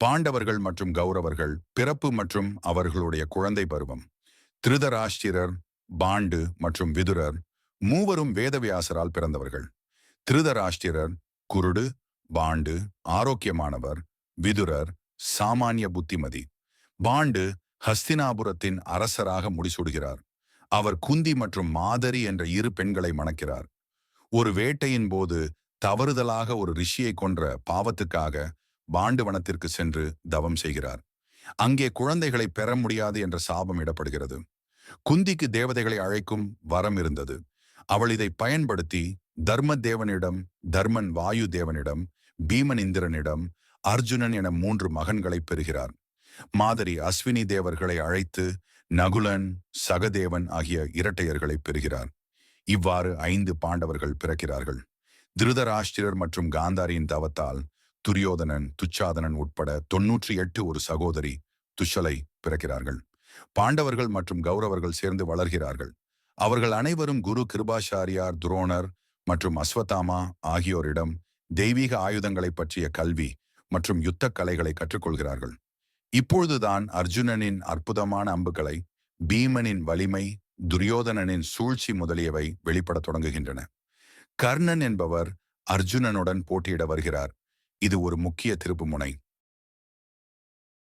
பாண்டவர்கள் மற்றும் கௌரவர்கள் பிறப்பு மற்றும் அவர்களுடைய குழந்தை பருவம். திருதராஷ்டிரர், பாண்டு மற்றும் விதுரர் மூவரும் வேதவியாசரால் பிறந்தவர்கள். திருதராஷ்டிரர் குருடு, பாண்டு ஆரோக்கியமானவர், விதுரர் சாமானிய புத்திமதி. பாண்டு ஹஸ்தினாபுரத்தின் அரசராக முடிசூடுகிறார். அவர் குந்தி மற்றும் மாதரி என்ற இரு பெண்களை மணக்கிறார். ஒரு வேட்டையின் போது தவறுதலாக ஒரு ரிஷியை கொன்ற பாவத்துக்காக பாண்டுவனத்திற்கு சென்று தவம் செய்கிறார். அங்கே குழந்தைகளை பெற முடியாது என்ற சாபம் இடப்படுகிறது. குந்திக்கு தேவதைகளை அழைக்கும் வரம் இருந்தது. அவள் இதை பயன்படுத்தி தர்ம தேவனிடம், தர்மன் வாயு தேவனிடம், பீமன் இந்திரனிடம், அர்ஜுனன் என 3 மகன்களை பெறுகிறார். மாதரி அஸ்வினி தேவர்களை அழைத்து நகுலன், சகதேவன் ஆகிய இரட்டையர்களை பெறுகிறார். இவ்வாறு 5 பாண்டவர்கள் பிறக்கிறார்கள். திருதராஷ்டிரர் மற்றும் காந்தாரியின் தவத்தால் துரியோதனன், துச்சாதனன் உட்பட 98 ஒரு சகோதரி துஷலை பிறக்கிறார்கள். பாண்டவர்கள் மற்றும் கௌரவர்கள் சேர்ந்து வளர்கிறார்கள். அவர்கள் அனைவரும் குரு கிருபாச்சாரியார், துரோணர் மற்றும் அஸ்வத்தாமா ஆகியோரிடம் தெய்வீக ஆயுதங்களை பற்றிய கல்வி மற்றும் யுத்த கலைகளை கற்றுக்கொள்கிறார்கள். இப்பொழுதுதான் அர்ஜுனனின் அற்புதமான அம்புகளை, பீமனின் வலிமை, துரியோதனனின் சூழ்ச்சி முதலியவை வெளிப்படத் தொடங்குகின்றன. கர்ணன் என்பவர் அர்ஜுனனுடன் போட்டியிட வருகிறார். இது ஒரு முக்கிய திருப்புமுனை.